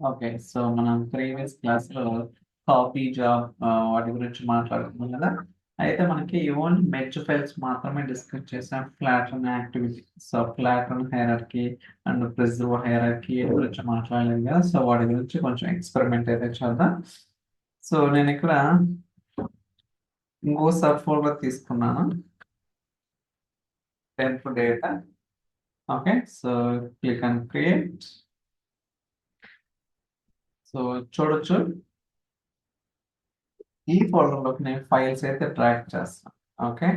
Okay. So, మనం previous క్లాస్‌లో copy job వాటి గురించి మాట్లాడుకున్నాం గదా! అయితే మనకి ఓన్లీ మెర్జ్ ఫైల్స్ మాత్రమే డిస్కస్ చేసాం. Flatten activity. So, flatten hierarchy and preserve hierarchy గురించి మాట్లాడలేదు గదా! సో, వాటి గురించి కొంచెం ఎక్స్‌పెరిమెంట్ అయితే చేద్దాం. సో, నేనిక్కడ ఇంకో సబ్ ఫోల్డర్ తీసుకున్నాను. Temp data. Okay. So, click on create. So, చూడొచ్చు. ఈ ఫోల్డర్‌లోకి నేను ఫైల్స్ అయితే డ్రాగ్ చేస్తాను. ఓకే.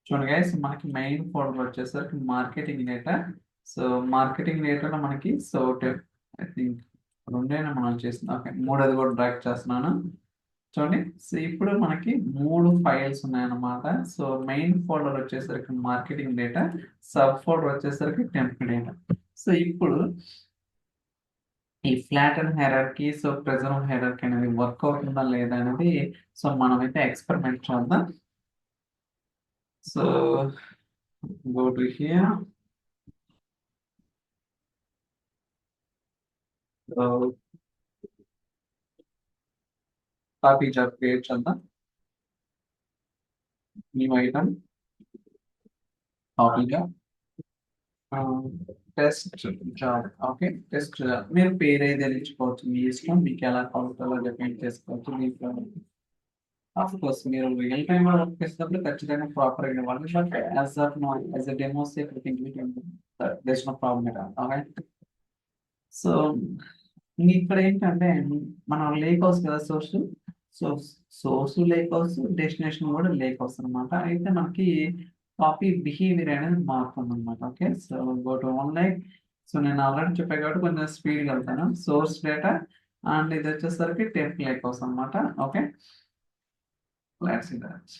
చూడండి గైస్, మనకి మెయిన్ ఫోల్డర్ వచ్చేసరికి మార్కెటింగ్ డేటా. సో మార్కెటింగ్ డేటాలో మనకి ఐ థింక్ రెండైనా మనం చేస్తున్నాం. ఓకే, మూడోది కూడా డ్రాగ్ చేస్తున్నాను. చూడండి, సో ఇప్పుడు మనకి మూడు ఫైల్స్ ఉన్నాయన్నమాట. సో మెయిన్ ఫోల్డర్ వచ్చేసరికి మార్కెటింగ్ డేటా, సబ్ ఫోల్డర్ వచ్చేసరికి టెంప్ డేటా. సో ఇప్పుడు ఈ flat and hierarchy, so present hierarchy అనేది వర్క్ అవుతుందా లేదా అనేది సో మనమైతే ఎక్స్పెరిమెంట్ చేద్దాం. So go to here. So copy job create చేద్దాం. New item, copy job, test job. Okay, test job. మీరు పేరు ఏదైనా ఇచ్చుకోవచ్చు, మీ ఇష్టం, మీకు ఎలా కావాలో డిపెండ్ చేసుకోవచ్చు. దీంట్లో ఆఫ్ కోర్స్ మీరు రియల్ టైమ్ లో వర్క్ చేసినప్పుడు ఖచ్చితంగా ప్రాపర్ గా ఇవ్వాలి. But as of no, as a demo safe there no problem at all. Okay. So ఇక్కడ ఏంటంటే మనం లేక్ హౌస్ కదా source. So source lake house, destination కూడా లేక్ హౌస్ అనమాట. అయితే మనకి కాపీ బిహేవియర్ అనేది మారుతుంది అనమాట. Okay. So go to one like. So నేను ఆల్రెడీ చెప్పాను కాబట్టి కొంచెం స్పీడ్గా వెళ్తాను. సోర్స్ డేటా అండ్ ఇది వచ్చేసరికి టెంప్ లేక్ హౌస్ అనమాట. Okay, let's see that.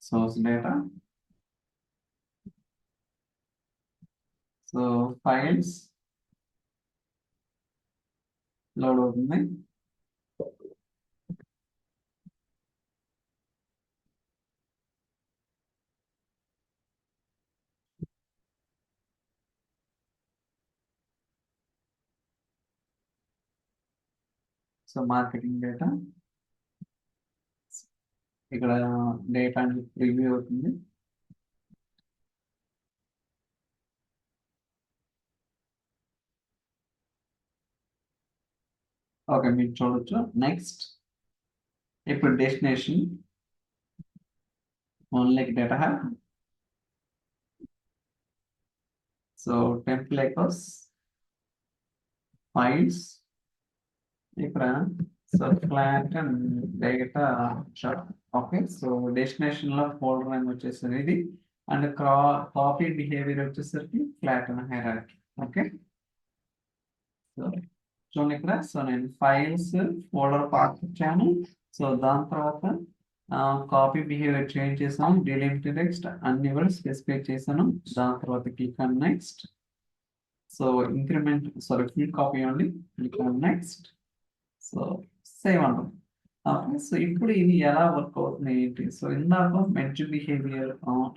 Source data, so files load అవుతుంది. సో మార్కెటింగ్ డేటా, ఇక్కడ డేటా ప్రివ్యూ అవుతుంది. ఓకే, మీరు చూడొచ్చు. నెక్స్ట్, ఇప్పుడు destination only data have. So templaters, files, ఇక్కడ so flat and data short. Okay. So destination లో folder అని వచ్చేసరికి ఇది, అండ్ కాపీ బిహేవియర్ వచ్చేసరికి flat and hierarchy. Okay. So చూడండి ఇక్కడ. సో నేను ఫైల్స్ ఫోల్డర్ పాత్ ఇచ్చాను. సో దాని తర్వాత కాపీ బిహేవియర్ చేంజ్ చేసాను, డిలీట్ టెక్స్ట్ అన్ని కూడా స్పెసిఫై చేశాను. దాని తర్వాత click on next. So increment, sorry, full copy only. Click on next. So save అంటాం. ఓకే. సో ఇప్పుడు ఇది ఎలా వర్క్ అవుతుంది ఏంటి? సో ఇందాక మెర్జ్ బిహేవియర్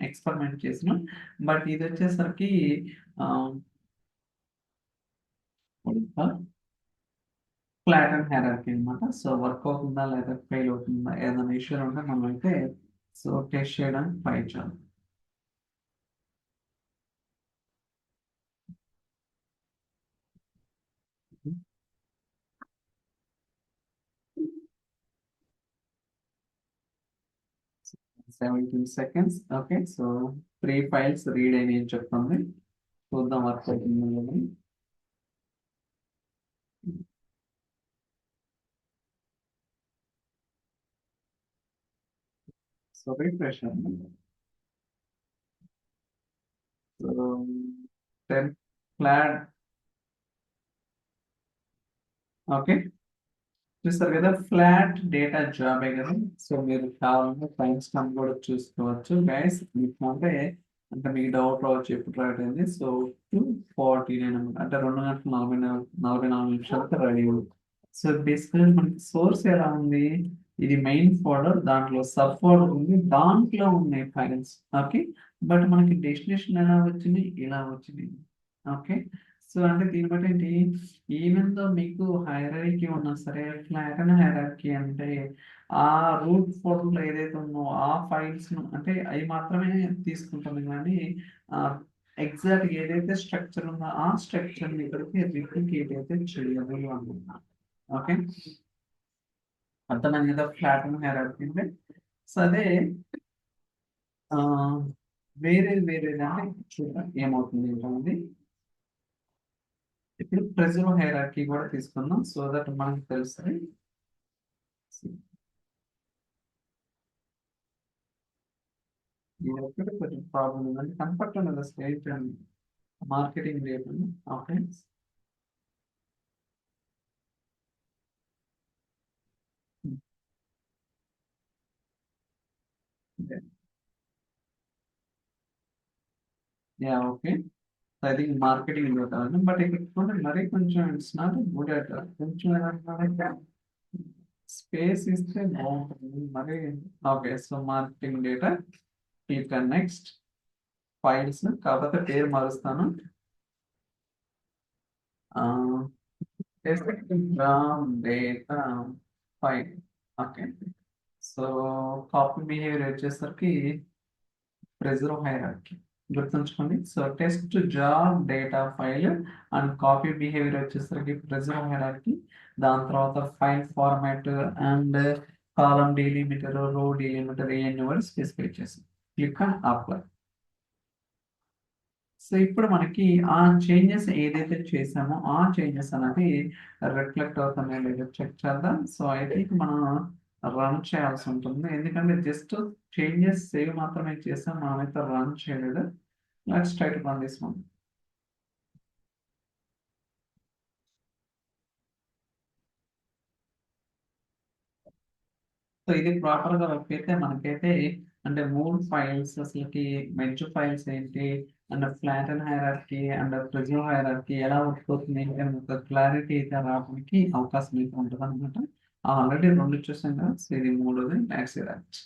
ఎక్స్పెరిమెంట్ చేసిన, బట్ ఇది వచ్చేసరికి ఫ్లాట్ అండ్ హైరార్కీ అనమాట. సో వర్క్ అవుతుందా లేదా ఫెయిల్ అవుతుందా ఏదైనా ఇష్యూ ఉంటే మనం అయితే సో టెస్ట్ చేయడానికి ట్రై చేయాలి. 17 seconds. Okay. So 3 files read అయినాయి అని చెప్తుంది. చూద్దాం వర్క్ అవుతుందా లేదా. సో రిఫ్రెష్ అండి. So 10 flat. ఓకే, చూస్తారు కదా, ఫ్లాట్ డేటా జాబే కదా. సో మీరు కావాలంటే టైం స్టాంప్ కూడా చూసుకోవచ్చు గైస్. మీకు అంటే మీకు డౌట్ రావచ్చు ఎప్పుడు రావట్లేదు. సో 2:49 అనమాట, అంటే 2 గంటల 44 రెడీ ఉంది. సో బేసికల్ మనకి సోర్స్ ఎలా ఉంది, ఇది మెయిన్ ఫోల్డర్, దాంట్లో సబ్ ఫోల్డర్ ఉంది, దాంట్లో ఉన్నాయి ఫైల్స్. ఓకే, బట్ మనకి డెస్టినేషన్ ఎలా వచ్చింది, ఇలా వచ్చింది. ఓకే. సో అంటే దీన్ని బట్టి ఏంటి, ఈవెన్ దో మీకు హైరార్కీ ఉన్నా సరే, ఫ్లాటెన్ హైరార్కీ అంటే ఆ రూట్ ఫోల్డర్లో ఏదైతే ఉందో ఆ ఫైల్స్ అంటే అవి మాత్రమే తీసుకుంటుంది, కానీ ఎగ్జాక్ట్ ఏదైతే స్ట్రక్చర్ ఉందో ఆ స్ట్రక్చర్ ఇక్కడికి రిప్లికేట్ అయితే చేయదు అనుకుంటున్నాను. ఓకే, అర్థమైంది కదా ఫ్లాటెన్ హైరార్కీ అంటే. సో అదే ఆ, వేరే వేరే దాన్ని చూద్దాం ఏమవుతుంది ఏంటనేది. ఇప్పుడు ప్రెజర్ హైరార్కీ కూడా తీసుకుందాం సో దట్ మనకు తెలుస్తుంది. ఇది ఒకటి కొంచెం ప్రాబ్లం ఉందండి, కనపడటం లేదా state marketing rate okay. Yeah okay, I think marketing కాదు, బట్ ఇక్కడ చూడండి మరీ కొంచెం ఇట్స్ నాట్ గుడ్ అట్, కొంచెం ఏమంటున్నారంటే స్పేస్ ఇస్తే బాగుంటుంది మరి. Okay, so marketing data click next files, కాకపోతే పేరు మారుస్తాను. Data file. Okay, so copy behaviour వచ్చేసరికి ప్రెజర్ హైరార్కీ గుర్తుంచుకోండి. So test job data file and copy behaviour వచ్చేసరికి ప్రెజర్ హైరార్కీ. దాని తర్వాత file format and column delimiter, రో డీలిమిటర్ ఇవన్నీ కూడా స్పెసిఫై చేసాం. Click on apply. సో ఇప్పుడు మనకి ఆ చేంజెస్ ఏదైతే చేసామో ఆ చేంజెస్ అనేది రిఫ్లెక్ట్ అవుతున్నాయి లేదో చెక్ చేద్దాం. సో అయితే మనం రన్ చేయాల్సి ఉంటుంది, ఎందుకంటే జస్ట్ చేంజెస్ సేవ్ మాత్రమే చేసాం, మనమైతే రన్ చేయలేదు. Let's try to run this one. So ఇది ప్రాపర్ గా వర్క్ అయితే మనకైతే అంటే మూడు ఫైల్స్ అసలుకి మెర్జ్ ఫైల్స్ ఏంటి and flat and hierarchy and prism hierarchy ఎలా వర్క్ అవుతుంది ఏంటి అని ఒక క్లారిటీ అయితే రావడానికి అవకాశం అయితే ఉంటుంది అనమాట. ఆల్రెడీ రెండు చూసాం కదా, సో ఇది మూడోది మ్యాక్స్ హైరార్కీ.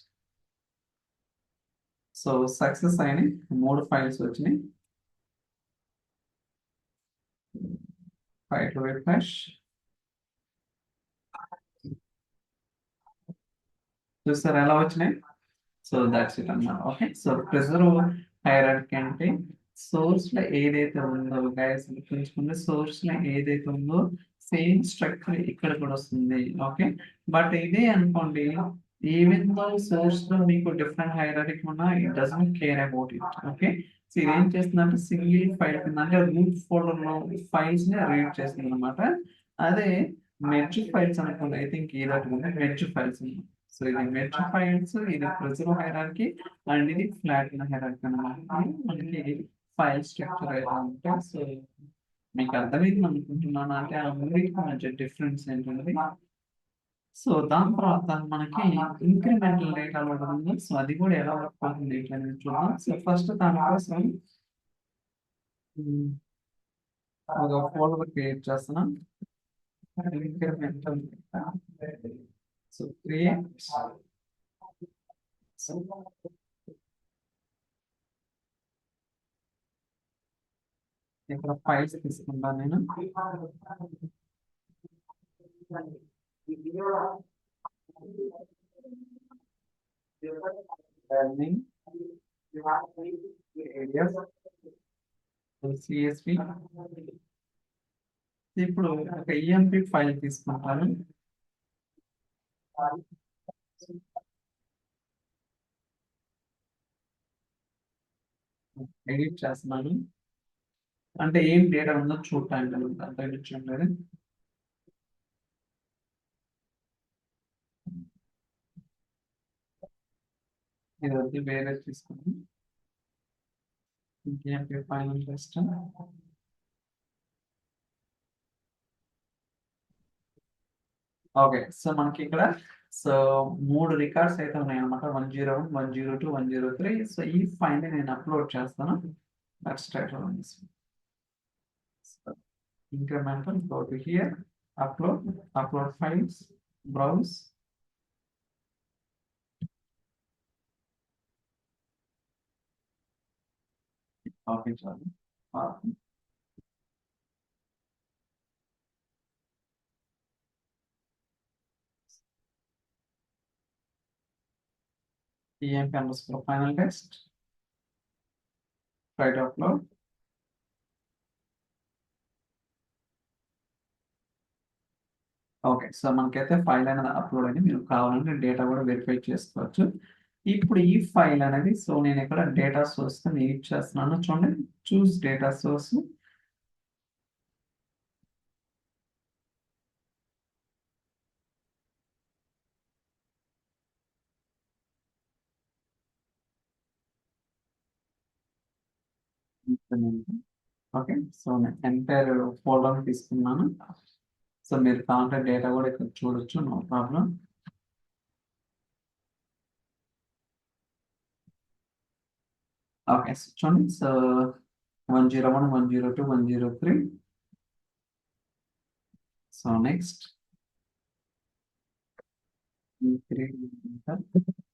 సో సక్సెస్ అయినాయి, మూడు ఫైల్స్ వచ్చినాయి. ఫైల్ రిఫ్రెష్, చూసారు ఎలా వచ్చినాయి. సో దట్స్ ఇట్ అన్నమాట. ఓకే, సో ప్రిజర్వ్ హైరార్కీ అంటే సోర్స్ లో ఏదైతే ఉందో గైస్ గుర్తుంచుకుంటే, సోర్స్ లో ఏదైతే ఉందో సేమ్ స్ట్రక్చర్ ఇక్కడ కూడా వస్తుంది. ఓకే, బట్ ఇదే అనుకోండి, ఈవెన్ దో సోర్స్ లో మీకు డిఫరెంట్ హైరార్కీ ఉన్నా it doesn't care about it. Okay, so ఇది ఏం చేస్తుందంటే సింగిల్ ఫైల్ కింద అంటే రూట్ ఫోల్డర్ లో ఫైల్స్ ని రీడ్ చేస్తుంది అనమాట. అదే మెర్జ్ ఫైల్స్ అనుకోండి, ఐ థింక్ ఇది మెర్జ్ ఫైల్స్. సో ఇది మెర్జ్ ఫైల్స్, ఇది ప్రిజర్వ్ హైరార్కీ అండ్ ఇది ఫ్లాట్ హైరార్కీ అన్నమాట. మనకి ఫైల్ స్ట్రక్చర్ ఎలా ఉంటే, సో మీకు అర్థమైంది అనుకుంటున్నాను, అంటే ఆ మూడింటికి మధ్య డిఫరెన్స్ ఏంటంటే. సో దాని తర్వాత మనకి ఇంక్రిమెంటల్ డేటా కూడా ఉంది, సో అది కూడా ఎలా వర్క్ అవుతుంది ఏంటి అనేది చూద్దాం. సో ఫస్ట్ దానికోసం ఉమ్, ఒక ఫోల్డర్ క్రియేట్ చేస్తున్నాం, ఇంక్రిమెంటల్ డేటా. సో క్రియేట్, ఇక్కడ ఫైల్స్ తీసుకుంటాను నేను. Learning areas CSP. ఇప్పుడు ఒక ఈఎంపి ఫైల్ తీసుకుంటాను. ఎడిట్ చేస్తున్నాను, అంటే ఏం డేటా ఉందో చూడటానికి అంత ఎడిట్ చేయలేదు. ఇది వద్దు, వేరే తీసుకుని EMP file test. Okay, so మనకి ఇక్కడ సో మూడు రికార్డ్స్ అయితే ఉన్నాయి అనమాట, 101, 102, 103. సో ఈ ఫైల్ నేను అప్లోడ్ చేస్తాను. Next incremental, go to here, upload files, browse. Okay, sorry. emp underscore final text, try to upload. Okay. So, మనకైతే ఫైల్ అనేది అప్‌లోడ్ అయింది. మీరు కావాలంటే డేటా కూడా వెరిఫై చేసుకోవచ్చు. ఇప్పుడు ఈ ఫైల్ అనేది సో, నేనిక్కడ డేటా సోర్స్‌గా నేను యూజ్ చేస్తున్నాను. చూడండి. Choose data source. Okay. So, నేను ఎంటైర్ ఫోల్డర్‌ని తీసుకున్నాను. సో, మీరు కావాలంటే డేటా కూడా ఇక్కడ చూడొచ్చు. No problem. ఓకే. సో, చూడండి. So, 101, 102, 103. So, next incremental,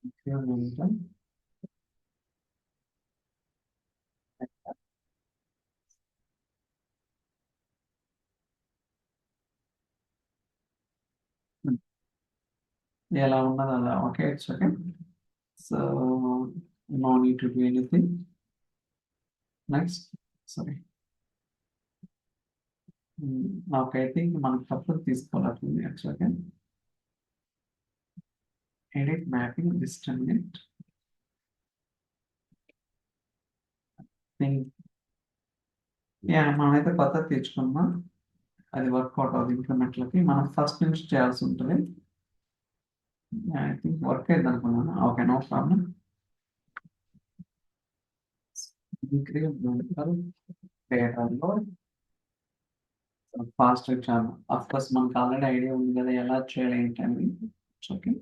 incremental. ఎలా ఉన్నది అలా. Okay. It's okay. So, no need to do anything. Next. Sorry. Okay. I think మనకు తప్పులు తీసుకోవాలట్టుంది. It's okay. Edit mapping determinant. Think yeah! మనమైతే కొత్తది తెచ్చుకున్నాం. అది వర్కౌట్ అవ్వదు ఇంప్లిమెంట్‌లకి. మనం ఫస్ట్ నుంచి చేయాల్సి ఉంటది. ఐ థింక్ వర్క్ అయిందనుకున్నాను. ఓకే. No problem. ఇంక్రిమెంటల్ డేటాలో ఫాస్ట్‌గా చాలా ఆఫ్‌కోర్స్ మనకు ఆల్రెడీ ఐడియా ఉంది కదా! ఎలా చేయాలి ఏంటని. It's okay.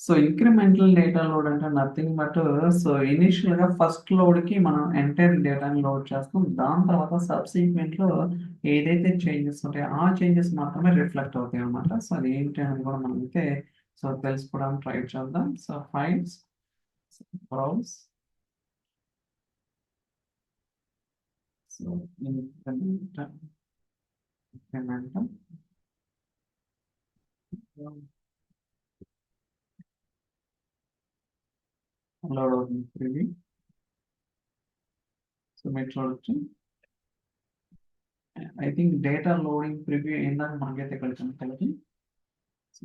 So, incremental data load అంటే నథింగ్ బట్ సో, ఇనీషియల్‌గా ఫస్ట్ లోడ్‌కి మనం ఎంటైర్ డేటాని లోడ్ చేస్తాం. దాని తర్వాత సబ్‌సీక్వెంట్‌లో ఏదైతే చేంజెస్ ఉంటాయో, ఆ చేంజెస్ మాత్రమే రిఫ్లెక్ట్ అవుతాయన్నమాట. సో, అది ఏంటి అనేది కూడా మనమైతే సో, తెలుసుకోవడానికి ట్రై చేద్దాం. So, files, browse. So, incremental, incremental. Load అవుతుంది ప్రివ్యూ. సో, మీరు చూడొచ్చు. I think data loading preview అయిందని మనకైతే ఇక్కడ కనపడదు. So,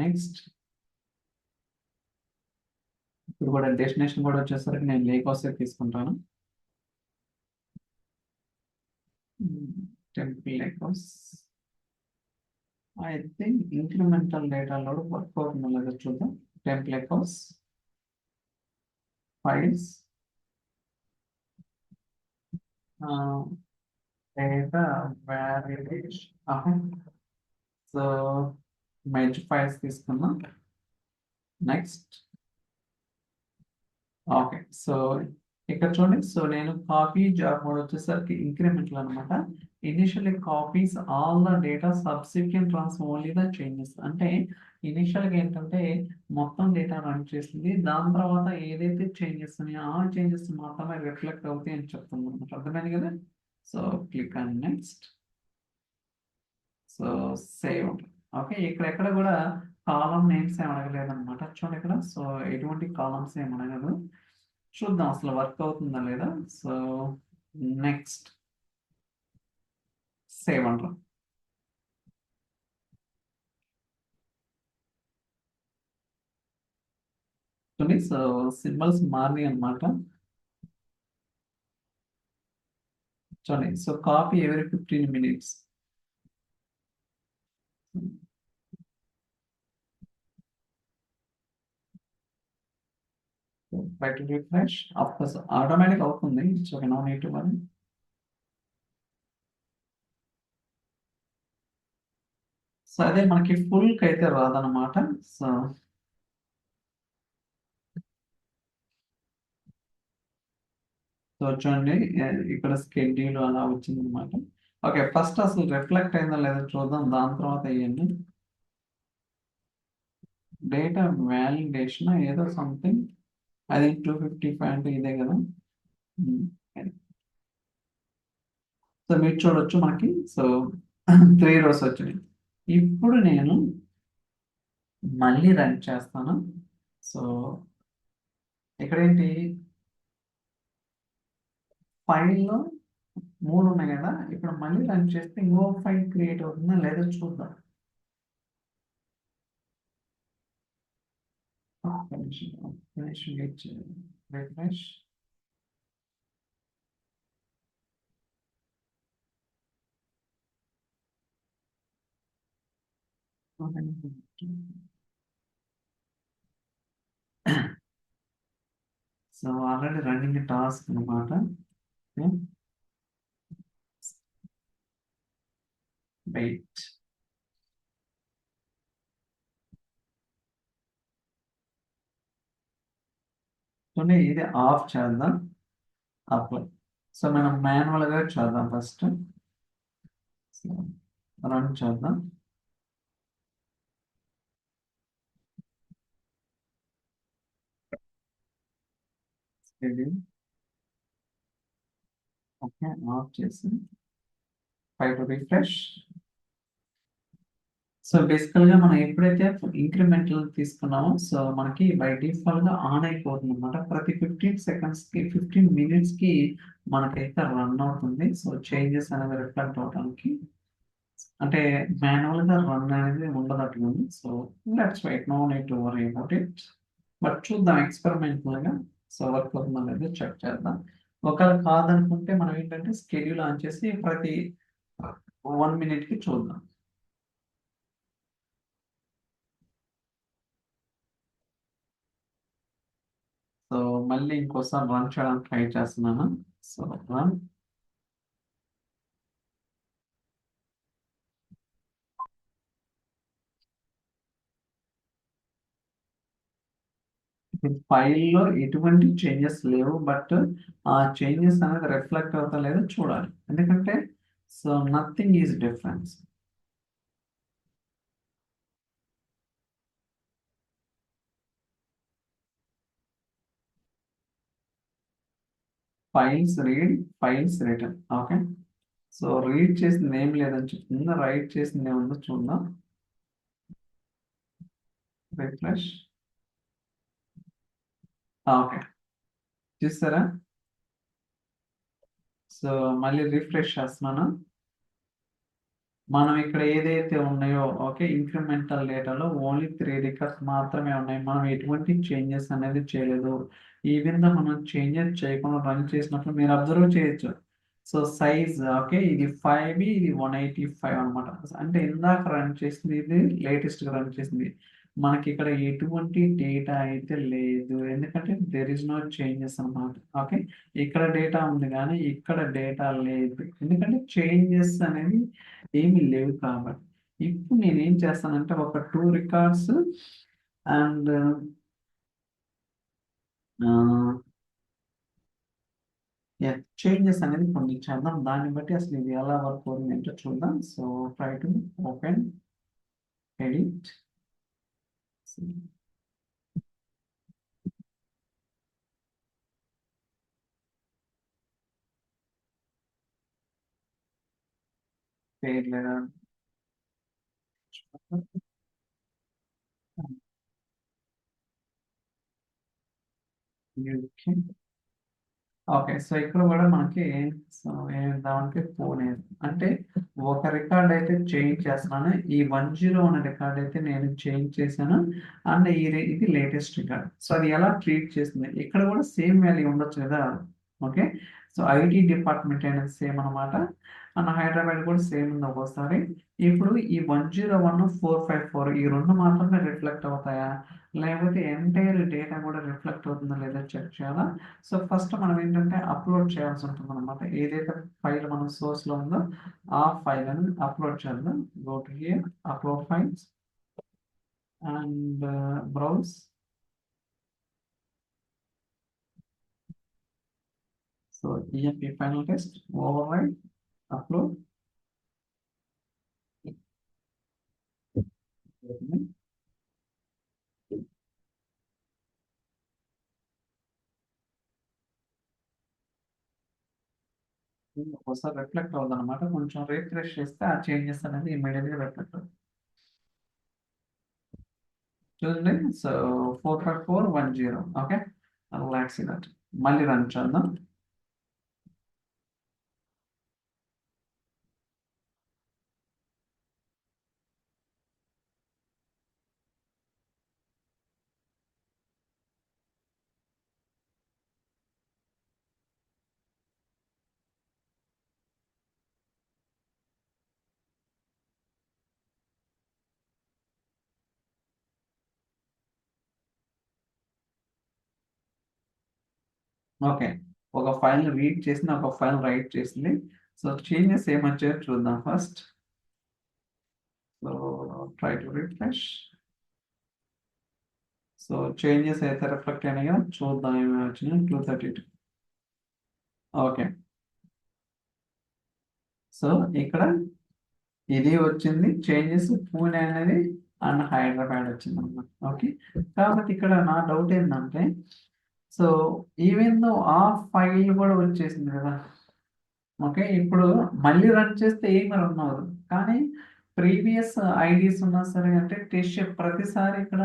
next. ఇప్పుడు కూడా డెస్టినేషన్ కూడా వచ్చేసరికి నేను లేక్ హౌసే తీసుకుంటాను. Temple lake house. I think incremental data load work అవుతుందో లేదో చూద్దాం. Temple lake house, files, data validation. So, merge files తీసుకుందాం. నెక్స్ట్. ఓకే. సో, ఇక్కడ చూడండి. సో, నేను కాపీ జాబ్ మోడ్ వచ్చేసరికి ఇంక్రిమెంటల్ అనమాట. Initially copies all the data subsequent runs only the changes. అంటే ఇనిషియల్‌గా ఏంటంటే మొత్తం డేటా రన్ చేస్తుంది. దాని తర్వాత ఏదైతే చేంజెస్ ఉన్నాయో ఆ చేంజెస్ మాత్రమే రిఫ్లెక్ట్ అవుతాయి అని చెప్తుందన్నమాట. అర్థమైంది కదా! So, click on next. So, save. Okay. ఎక్కడ కూడా కాలమ్ నేమ్స్ ఏమి అడగలేదన్నమాట. చూడండి ఇక్కడ. సో, ఎటువంటి కాలమ్స్ ఏమి అడగదు. చూద్దాం అసలు వర్క్ అవుతుందా లేదా. So, next. సేవ్ అంటాం. చూడండి. సో, సింబల్స్ మారినాయి అన్నమాట. చూడండి. So, copy every 15 minutes. Try to refresh. Of course automatic అవుతుంది. It's okay. No need to worry. So, అదే మనకి ఫుల్‌కైతే రాదన్నమాట. సో, చూడండి. ఇక్కడ షెడ్యూల్ అలా వచ్చిందన్నమాట. ఓకే. ఫస్ట్ అసలు రిఫ్లెక్ట్ అయిందో లేదో చూద్దాం. దాని తర్వాత ఇయ్యండి. డేటా వాలిడేషన్ ఏదో సంథింగ్. అది 255 అంటే ఇదే కదా! సో, మీరు చూడొచ్చు మనకి. సో, 3 రోస్ వచ్చినాయి. ఇప్పుడు నేను మళ్ళీ రన్ చేస్తాను. సో ఇక్కడ ఏంటి ఫైల్లో 3 ఉన్నాయి కదా, ఇక్కడ మళ్ళీ రన్ చేస్తే ఇంకో ఫైల్ క్రియేట్ అవుతుందా లేదా చూద్దాం. ఒక్క నిమిషం, ఒక్క నిమిషం వెయిట్ చేయండి. Refresh. So already running task అనమాట. వెయిట్. ఇది ఆఫ్ చేద్దాం. అప్లై. సో మనం మాన్యువల్గా చేద్దాం ఫస్ట్. రన్ చేద్దాం. ఇది ఓకే, ఆఫ్ చేసి ఫైవ్ రిఫ్రెష్. సో బేసికల్ గా మనం ఎప్పుడైతే ఇంక్రిమెంటల్ తీసుకున్నామో సో మనకి బై డిఫాల్ట్ గా ఆన్ అయిపోతుంది అనమాట. ప్రతి 15 సెకండ్స్ కి 15 మినిట్స్ కి మనకైతే రన్ అవుతుంది. సో చేంజెస్ అనేది రిఫ్లెక్ట్ అవడానికి అంటే మాన్యువల్ గా రన్ అనేది ఉండదట్లుంది. So let's wait, no need to worry about it. But చూద్దాం ఎక్స్పెరిమెంటల్ గా. సో వర్క్ అవుతుంది అనేది చెక్ చేద్దాం. ఒకవేళ కాదనుకుంటే మనం ఏంటంటే స్కెడ్యూల్ ఆన్ చేసి ప్రతి 1 మినిట్ కి చూద్దాం. సో మళ్ళీ ఇంకోసారి రన్ చేయడానికి ట్రై చేస్తున్నాను. So run. ఫైల్లో ఎటువంటి చేంజెస్ లేవు, బట్ ఆ చేంజెస్ అనేది రిఫ్లెక్ట్ అవుతా లేదో చూడాలి. ఎందుకంటే so nothing is difference. Files read, files return. Okay. So read చేసింది ఏం లేదని చెప్తుంది, రైట్ చేసింది ఏముందో చూద్దాం. రిఫ్రెష్. ఓకే, చూస్తారా? సో మళ్ళీ రిఫ్రెష్ చేస్తున్నాను. మనం ఇక్కడ ఏదైతే ఉన్నాయో ఓకే, ఇంక్రిమెంటల్ డేటాలో ఓన్లీ 3 రికార్డ్స్ మాత్రమే ఉన్నాయి. మనం ఎటువంటి చేంజెస్ అనేది చేయలేదు. ఈ విధంగా మనం చేంజెస్ చేయకుండా రన్ చేసినప్పుడు మీరు అబ్జర్వ్ చేయొచ్చు. సో సైజ్ ఓకే, ఇది 5, ఇది 185 అనమాట. అంటే ఇందాక రన్ చేసింది ఇది లేటెస్ట్గా రన్ చేసింది. మనకి ఇక్కడ ఎటువంటి డేటా అయితే లేదు, ఎందుకంటే దెర్ ఇస్ నో చేంజెస్ అనమాట. ఓకే, ఇక్కడ డేటా ఉంది కానీ ఇక్కడ డేటా లేదు, ఎందుకంటే చేంజెస్ అనేది ఏమీ లేవు కాబట్టి. ఇప్పుడు నేను ఏం చేస్తానంటే ఒక 2 రికార్డ్స్ అండ్ చేంజెస్ అనేది కొన్ని చేద్దాం. దాన్ని బట్టి అసలు ఇది ఎలా వర్క్ అవుతుంది ఏంటో చూద్దాం. So try to open, edit. Pair లేదా ఓకే. సో ఇక్కడ కూడా మనకి సో ఏమిద్దామంటే ఫోన్ అంటే ఒక రికార్డ్ అయితే చేంజ్ చేస్తున్నాను. ఈ 10 అనే రికార్డ్ అయితే నేను చేంజ్ చేశాను. అండ్ ఇది లేటెస్ట్ రికార్డ్. సో అది ఎలా ట్రీట్ చేస్తుంది, ఇక్కడ కూడా సేమ్ వాల్యూ ఉండొచ్చు కదా. ఓకే. సో ఐటీ డిపార్ట్మెంట్ అనేది సేమ్ అనమాట. అండ్ హైదరాబాద్ కూడా సేమ్ ఉంది ఒక్కోసారి. ఇప్పుడు ఈ 101, 454 ఈ రెండు మాత్రమే రిఫ్లెక్ట్ అవుతాయా, లేకపోతే ఎంటైర్ డేటా కూడా రిఫ్లెక్ట్ అవుతుందా లేదా చెక్ చేయాలా. సో ఫస్ట్ మనం ఏంటంటే అప్లోడ్ చేయాల్సి ఉంటుంది అనమాట. ఏదైతే ఫైల్ మన సోర్స్ లో ఉందో ఆ ఫైల్ అని అప్లోడ్ చేద్దాం. Go to hear, upload files and browse. So EMP final test over right upload. ఒకసారి రిఫ్లెక్ట్ అవుతుంది అనమాట. కొంచెం రీఫ్రెష్ చేస్తే ఆ చేంజెస్ అనేది ఇమీడియట్ గా రిఫ్లెక్ట్ అవుతుంది. చూడండి. సో 45410. Okay, relax that. మళ్ళీ రన్ చేద్దాం. ఓకే, ఒక ఫైల్ రీడ్ చేసింది, ఒక ఫైల్ రైట్ చేసింది. సో చేంజెస్ ఏమొచ్చాయో చూద్దాం first. So try to refresh. So changes అయితే రిఫ్లెక్ట్ అయినాయో చూద్దాం ఏమేమి వచ్చినాయి. 232. ఓకే, సో ఇక్కడ ఇది వచ్చింది చేంజెస్. పూణే అనేది అండ్ హైదరాబాద్ వచ్చింది అన్నమాట. ఓకే, కాబట్టి ఇక్కడ నా డౌట్ ఏంటంటే, సో ఈవెన్ దో ఆ ఫైల్ కూడా వచ్చేసింది కదా. ఓకే, ఇప్పుడు మళ్ళీ రన్ చేస్తే ఏమి రన్ అవ్వదు. కానీ ప్రీవియస్ ఐడీస్ ఉన్నా సరే, అంటే టెస్ట్ ప్రతిసారి ఇక్కడ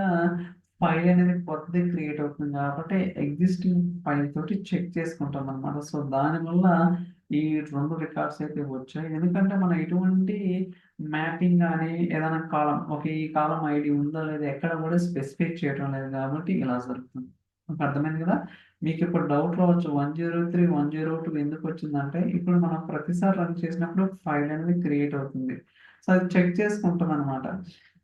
ఫైల్ అనేది కొత్తది క్రియేట్ అవుతుంది కాబట్టి ఎగ్జిస్టింగ్ ఫైల్ తోటి చెక్ చేసుకుంటాం అనమాట. సో దానివల్ల ఈ రెండు రికార్డ్స్ అయితే వచ్చాయి. ఎందుకంటే మనం ఎటువంటి మ్యాపింగ్ కానీ ఏదైనా కాలం, ఓకే ఈ కాలం ఐడి ఉందా లేదా ఎక్కడ కూడా స్పెసిఫై చేయడం లేదు కాబట్టి ఇలా జరుగుతుంది. మీకు అర్థమైంది కదా. మీకు ఇప్పుడు డౌట్ రావచ్చు 103 102 ఎందుకు వచ్చిందంటే, ఇప్పుడు మనం ప్రతిసారి రన్ చేసినప్పుడు ఫైల్ అనేది క్రియేట్ అవుతుంది. సో అది చెక్ చేసుకుంటాం అనమాట.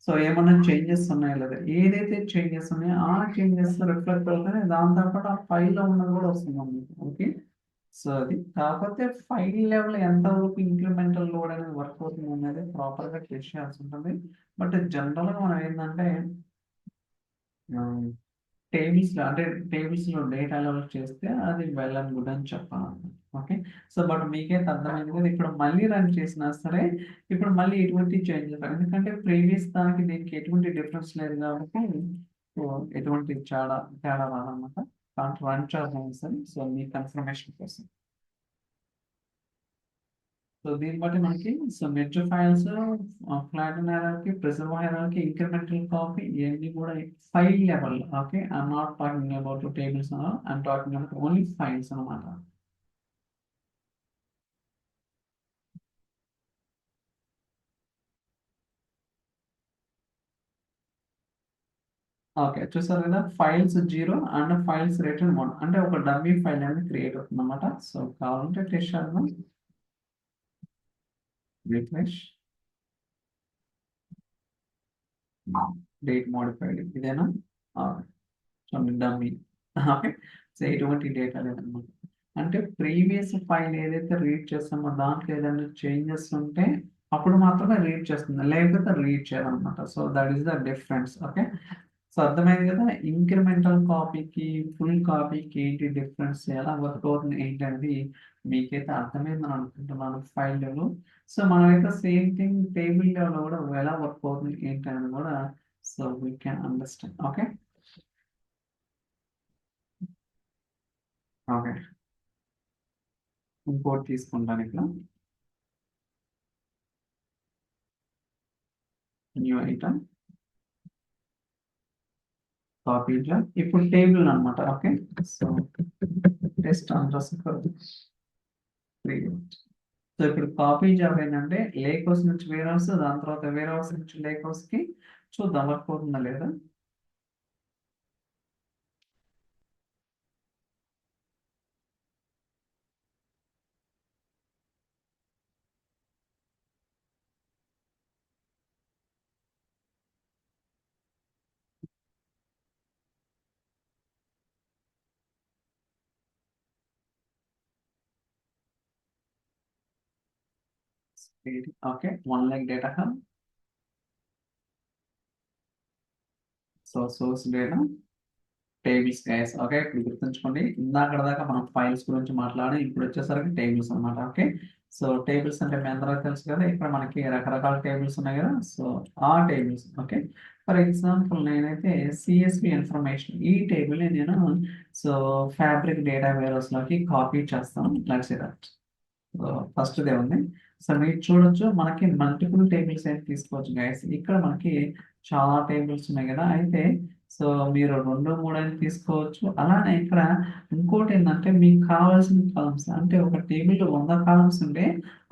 సో ఏమన్నా చేంజెస్ ఉన్నాయా లేదా, ఏదైతే చేంజెస్ ఉన్నాయో ఆ చేంజెస్ రిఫ్లెక్ట్ అవుతాయి, దాంతో పాటు ఆ ఫైల్లో ఉన్నది కూడా వస్తుంది మనకి. ఓకే, సో అది కాకపోతే ఫైల్ లెవెల్ ఎంత వరకు ఇంక్రిమెంటల్ లోడ్ అనేది వర్క్ అవుతుంది అనేది ప్రాపర్గా చెక్ చేయాల్సి ఉంటుంది. బట్ జనరల్గా మనం ఏంటంటే టేబుల్స్ లో, అంటే టేబుల్స్ లో డేటా లెవెల్ చేస్తే అది వెల్ అండ్ గుడ్ అని చెప్పాలి. ఓకే, సో బట్ మీకైతే అర్థమైంది కదా. ఇప్పుడు మళ్ళీ రన్ చేసినా సరే ఇప్పుడు మళ్ళీ ఎటువంటి చేంజెస్, ఎందుకంటే ప్రీవియస్ దానికి దీనికి ఎటువంటి డిఫరెన్స్ లేదు కాబట్టి సో ఎటువంటి తేడా తేడా రాదన్నమాట. దాంట్లో రన్ చేద్దాం సరే. సో మీ కన్ఫర్మేషన్ కోసం. సో దీన్ని బట్టి మనకి so merge files, flatten hierarchy, preserve hierarchy, incremental copy ఇవన్నీ కూడా file level. Okay, I'm not talking about tables, I'm talking about only files అనమాట. ఓకే, చూసారు కదా, ఫైల్స్ 0 అండ్ ఫైల్స్ రిటర్న్ 1 అంటే ఒక డమ్మీ ఫైల్ అనేది క్రియేట్ అవుతుంది అనమాట. సో కావాలంటే టెస్ట్ చేద్దాం. రిఫ్రెష్, డేట్ మోడిఫైడ్ ఇదేనా. చూడండి డమ్మీ. ఓకే, సో ఎటువంటి డేటా లేదన్నమాట. అంటే ప్రీవియస్ ఫైల్ ఏదైతే రీడ్ చేస్తామో దాంట్లో ఏదైనా చేంజెస్ ఉంటే అప్పుడు మాత్రమే రీడ్ చేస్తుంది, లేకపోతే రీడ్ చేయాలన్నమాట. So that is the difference. Okay, so అర్థమైంది కదా. ఇంక్రిమెంటల్ కాపీకి ఫుల్ కాపీకి ఏంటి డిఫరెన్స్, ఎలా వర్క్ అవుతుంది ఏంటి అనేది మీకైతే అర్థమైందని అనుకుంటున్నాను ఫైల్ లెవెల్. సో మనమైతే సేమ్ థింగ్ టేబుల్ లెవెల్ కూడా ఎలా వర్క్ అవుతుంది ఏంటి అనేది కూడా so we can understand. Okay, okay, ఇంకోటి తీసుకుంటాను ఇక్కడ. న్యూ ఐటమ్, కాపీ జాబ్, ఇప్పుడు టేబుల్ అన్నమాట. Okay, so test under score 3. So ఇప్పుడు కాపీ జాబ్ ఏంటంటే లేక్ హౌస్ నుంచి వేర్ హౌస్, దాని తర్వాత వేర్ హౌస్ నుంచి లేక్ హౌస్ కి చూద్దాం వర్క్ అవుతుందా లేదా. Okay, 1 lakh data hub. So source data tables guys. Okay, ఇప్పుడు గుర్తుంచుకోండి, ఇందాక దాకా మనం ఫైల్స్ గురించి మాట్లాడి ఇప్పుడు వచ్చేసరికి టేబుల్స్ అన్నమాట. ఓకే, సో టేబుల్స్ అంటే మీ అందరూ తెలుసు కదా, ఇక్కడ మనకి రకరకాల టేబుల్స్ ఉన్నాయి కదా. సో ఆ టేబుల్స్. ఓకే, ఫర్ ఎగ్జాంపుల్ నేనైతే సిఎస్వి ఇన్ఫర్మేషన్ ఈ టేబుల్ ని నేను సో ఫ్యాబ్రిక్ డేటా వేర్హౌస్ లోకి కాపీ చేస్తాను. Let's say that. First they ఉంది. సో మీరు చూడొచ్చు మనకి మల్టిపుల్ టేబుల్స్ అయితే తీసుకోవచ్చు గైస్. ఇక్కడ మనకి చాలా టేబుల్స్ ఉన్నాయి కదా. అయితే సో మీరు 2, 3 అని తీసుకోవచ్చు. అలానే ఇక్కడ ఇంకోటి ఏంటంటే మీకు కావాల్సిన కాలమ్స్ అంటే ఒక టేబుల్ 100 కాలమ్స్ ఉంటే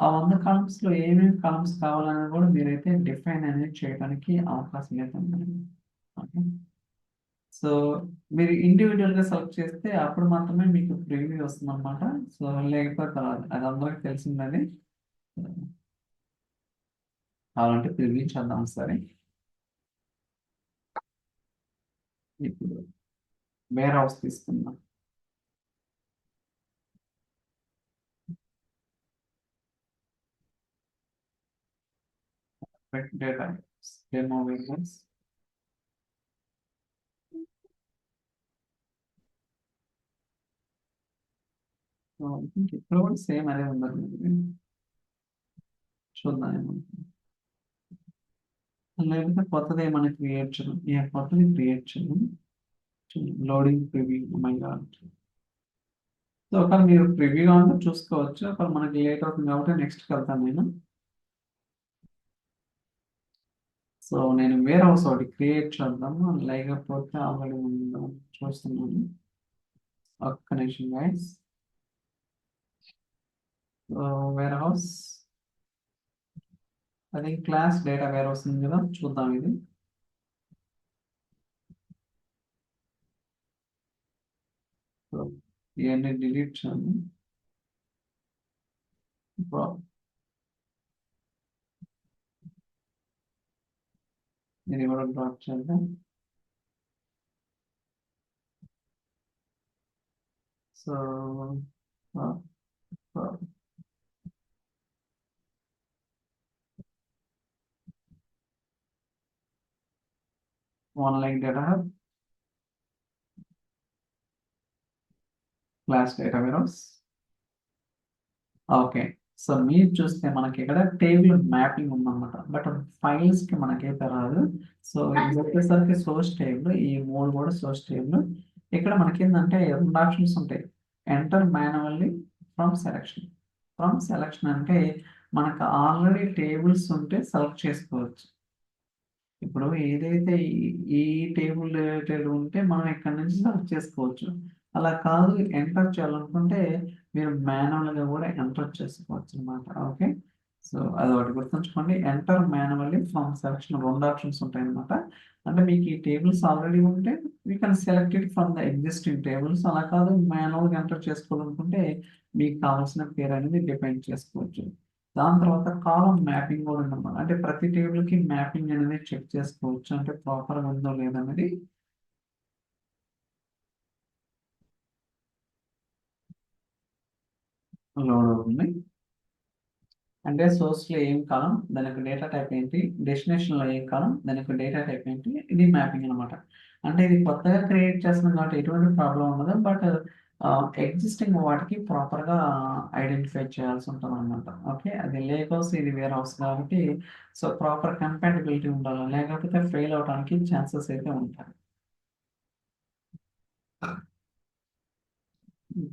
ఆ 100 కాలమ్స్‌లో ఏమేమి కాలమ్స్ కావాలనేది కూడా మీరైతే డిఫైన్ అనేది చేయడానికి అవకాశం అయితే ఉందండి. ఓకే. సో మీరు ఇండివిడ్యువల్‌గా సెలెక్ట్ చేస్తే అప్పుడు మాత్రమే మీకు ప్రివ్యూ వస్తుందన్నమాట. సో లేకపోతే రాదు. అది అందరికి తెలిసిందే. కావాలంటే ప్రివ్యూ చేద్దాం సరే. ఇప్పుడు వేర్ హౌస్ తీసుకుందాం. Data demo variance. So I think ఇక్కడ కూడా సేమ్ అదే ఉందండి. చూద్దాం ఏమవుతుందో. లేకపోతే కొత్తది ఏమైనా క్రియేట్ చేద్దాం. కొత్తది క్రియేట్ చేద్దాం. Loading preview. My God. So ఒకవేళ మీరు ప్రివ్యూ కావాలంటే చూసుకోవచ్చు. ఒకవేళ మనకి లేట్ అవుతుంది కాబట్టి నెక్స్ట్‌కి వెళ్తాను నేను. సో నేను వేర్ హౌస్ ఒకటి క్రియేట్ చేద్దాము. లేకపోతే ఆల్రెడీ ఉందో చూస్తున్నాను. ఒక్క నిమిషం గైస్. సో వేర్ హౌస్ అది క్లాస్ డేటా వేర్ హౌస్ ఉంది కదా, చూద్దాం ఇది. సో ఇవన్నీ డిలీట్ చేయాలి. ఇది కూడా డ్రాప్ చేద్దాం. So online data class data warehouse. Okay. So మీరు చూస్తే మనకి ఇక్కడ టేబుల్ మ్యాపింగ్ ఉందన్నమాట. బట్ ఫైల్స్ కి మనకైతే రాదు. సో ఇది వచ్చేసరికి సోర్స్ టేబుల్. ఈ మూడు కూడా సోర్స్ టేబుల్. ఇక్కడ మనకి ఏంటంటే 2 ఆప్షన్స్ ఉంటాయి. Enter manually from selection. From selection అంటే మనకు ఆల్రెడీ టేబుల్స్ ఉంటే సెలెక్ట్ చేసుకోవచ్చు. ఇప్పుడు ఏదైతే ఈ టేబుల్ రిలేటెడ్ ఉంటే మనం ఇక్కడ నుంచి సెలెక్ట్ చేసుకోవచ్చు. అలా కాదు ఎంటర్ చేయాలనుకుంటే మీరు మాన్యువల్‌గా కూడా ఎంటర్ చేసుకోవచ్చు అన్నమాట. ఓకే. సో అదొకటి గుర్తుంచుకోండి. Enter manually from selection 2 options ఉంటాయన్నమాట. అంటే మీకు ఈ టేబుల్స్ ఆల్రెడీ ఉంటే you can select it from the existing tables. అలా కాదు మాన్యువల్‌గా ఎంటర్ చేసుకోవాలనుకుంటే మీకు కావాల్సిన పేరు అనేది డిఫైన్ చేసుకోవచ్చు. దాని తర్వాత కాలమ్ మ్యాపింగ్ కూడా ఉందన్నమాట. అంటే ప్రతి టేబుల్‌కి మ్యాపింగ్ అనేది చెక్ చేసుకోవచ్చు. అంటే ప్రాపర్‌గా ఉందో లేదో అనేది లోడ్ అవుతుంది. అంటే సోర్స్‌లో ఏం కాలమ్, దాని యొక్క డేటా టైప్ ఏంటి, డెస్టినేషన్‌లో ఏం కాలమ్, దాని యొక్క డేటా టైప్ ఏంటి, ఇది మ్యాపింగ్ అనమాట. అంటే ఇది కొత్తగా క్రియేట్ చేస్తున్నాం కాబట్టి ఎటువంటి ప్రాబ్లమ్ ఉండదు. బట్ ఎగ్జిస్టింగ్ వాటికి ప్రాపర్‌గా ఐడెంటిఫై చేయాల్సి ఉంటుందన్నమాట. ఓకే. అది లేకౌస్ ఇది వేర్ హౌస్ కాబట్టి సో ప్రాపర్ కంపాటిబిలిటీ ఉండాలి. లేకపోతే ఫెయిల్ అవ్వడానికి ఛాన్సెస్ అయితే ఉంటాయి.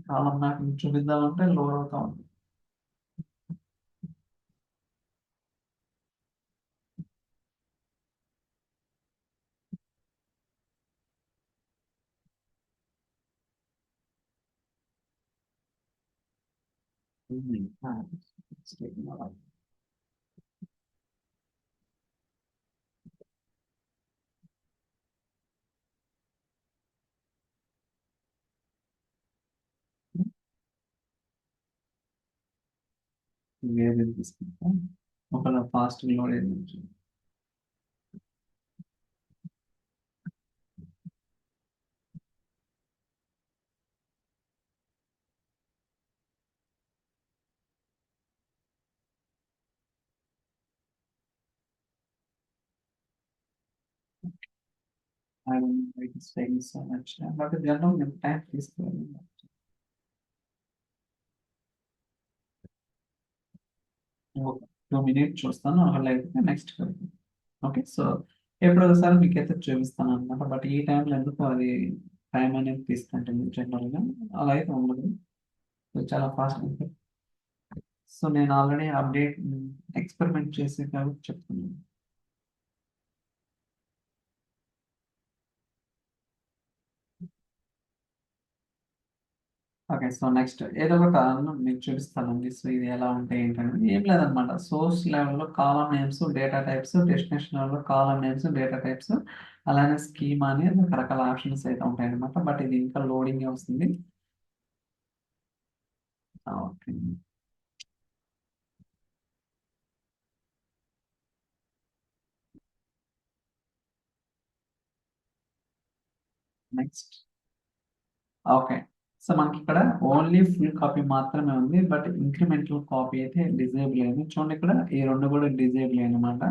కాలమ్ మ్యాపింగ్ చూపిద్దామంటే లోడ్ అవుతా ఉంది. It's taking a while. వేరే తీసుకుంటా. ఒకవేళ ఫాస్ట్ లోడ్ అయ్యింది. I don't know why it's taking so much time, but general time తీసుకోవాలి. ఒక 2 మినిట్స్ చూస్తాను. లేకపోతే నెక్స్ట్ ఓకే. సో ఎప్పుడోసారి మీకైతే చూపిస్తాను అనమాట. బట్ ఈ టైంలో ఎందుకో అది టైం అనేది తీసుకుంటుంది జనరల్‌గా. అలా అయితే ఉండదు. సో చాలా ఫాస్ట్ ఉంటుంది. సో నేను ఆల్రెడీ అప్డేట్ ఎక్స్పెరిమెంట్ చేసి కాబట్టి చెప్తున్నాను. ఓకే. సో, నెక్స్ట్ ఏదో ఒక మీకు చూపిస్తానండి. సో, ఇది ఎలా ఉంటాయి ఏంటనేది. ఏం లేదనమాట. సోర్స్ లెవెల్‌లో column names, data types, destination లెవెల్‌లో కాలమ్ నేమ్స్, డేటా టైప్స్, అలానే స్కీమా అని రకరకాల ఆప్షన్స్ అయితే ఉంటాయన్నమాట. బట్ ఇది ఇంకా లోడింగే వస్తుంది. ఓకే. నెక్స్ట్. ఓకే. సో, మనకిక్కడ ఓన్లీ ఫుల్ కాపీ మాత్రమే ఉంది. బట్ ఇంక్రిమెంటల్ కాపీ అయితే డిజేబుల్ అయింది. చూడండి ఇక్కడ ఈ 2 కూడా డిజేబుల్ అయ్యాయన్నమాట.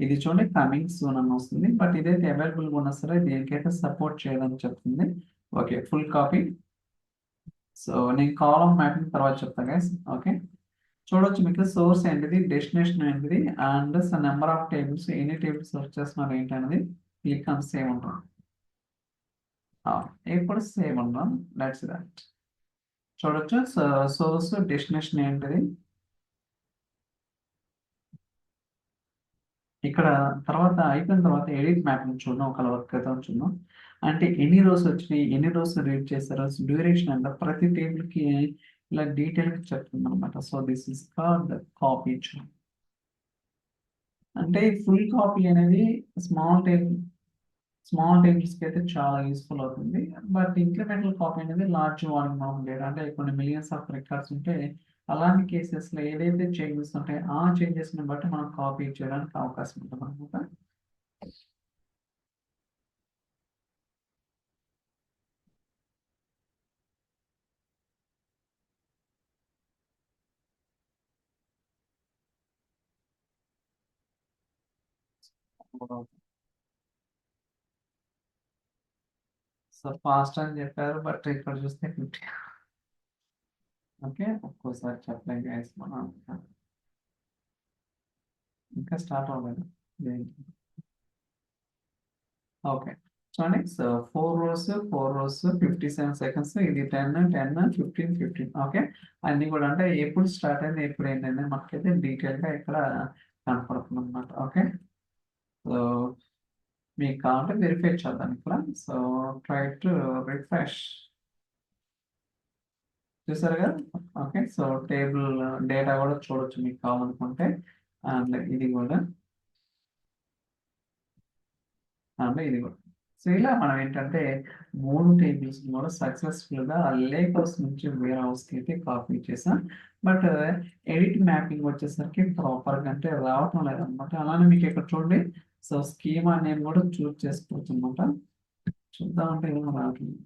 ఇది చూడండి కమింగ్ సూన్ అని వస్తుంది. బట్ ఇదైతే అవైలబుల్‌గా ఉన్నా సరే దేనికైతే సపోర్ట్ చేయదని చెప్తుంది. ఓకే. Full copy. సో, నేను కాలమ్ మ్యాపింగ్ తర్వాత చెప్తా గైస్. ఓకే. చూడొచ్చు మీకు సోర్స్ ఏంటిది, డెస్టినేషన్ ఏంటిది అండ్ నంబర్ ఆఫ్ టేబుల్స్, ఎన్ని టేబుల్స్ సెర్చ్ చేస్తున్నారు ఏంటనేది క్లిక్ ఆన్ సేవ్ అంటాం. ఇప్పుడు సేవ్ అంటాం. That's that. చూడొచ్చు. సోర్స్ డెస్టినేషన్ ఏంటిది, ఇక్కడ తర్వాత అయిపోయిన తర్వాత ఎడిట్ మ్యాపింగ్ చూద్దాం. ఒకవేళ వర్క్ అయితే చూద్దాం. అంటే ఎన్ని రోస్ వచ్చినాయి, ఎన్ని రోస్ రీడ్ చేశారు, డ్యూరేషన్ ఎంత, ప్రతి టేబుల్కి ఇలా డీటెయిల్గా చెప్తుంది అనమాట. So this is called copy. అంటే ఫుల్ కాపీ అనేది స్మాల్ టేబుల్ స్మాల్ టేబుల్స్కి అయితే చాలా యూస్ఫుల్ అవుతుంది. బట్ ఇంక్రిమెంటల్ కాపీ అనేది లార్జ్ వాల్యూమ్ ఆఫ్ డేటా, అంటే కొన్ని మిలియన్స్ ఆఫ్ రికార్డ్స్ ఉంటే అలాంటి కేసెస్లో ఏదైతే చేంజెస్ ఉంటాయో ఆ చేంజెస్ని బట్టి మనం కాపీ చేయడానికి అవకాశం ఉంటుంది అనమాట. సో ఫాస్ట్ అని చెప్పారు బట్ ఇక్కడ చూస్తే 50. ఓకే. ఒక్కోసారి చెప్పలేం గైస్ మనం. ఇంకా స్టార్ట్ అవ్వలేదు. ఓకే. చూడండి. సో 4 rows 57 seconds, ఇది 10 10 15 15. ఓకే. అన్ని కూడా అంటే ఎప్పుడు స్టార్ట్ అయింది ఎప్పుడు ఏంటంటే మనకైతే డీటెయిల్గా ఇక్కడ కనపడుతుంది అనమాట. ఓకే. సో మీకు కావాలంటే వెరిఫై చేద్దాం ఇక్కడ. So try to refresh. చూసారు కదా. ఓకే. సో టేబుల్ డేటా కూడా చూడొచ్చు మీకు కావాలనుకుంటే. అండ్ ఇది కూడా, అండ్ ఇది కూడా. సో ఇలా మనం ఏంటంటే 3 టేబుల్స్ కూడా సక్సెస్ఫుల్గా లేక్ హౌస్ నుంచి వేర్ హౌస్కి అయితే కాపీ చేసాం. బట్ ఎడిట్ మ్యాపింగ్ వచ్చేసరికి ప్రాపర్గా అంటే రావటం లేదనమాట. అలానే మీకు ఇక్కడ చూడండి. సో స్కీమా నేను కూడా చూస్ చేసుకోవచ్చు అనమాట. చూద్దామంటే ఏమో రావట్లేదు.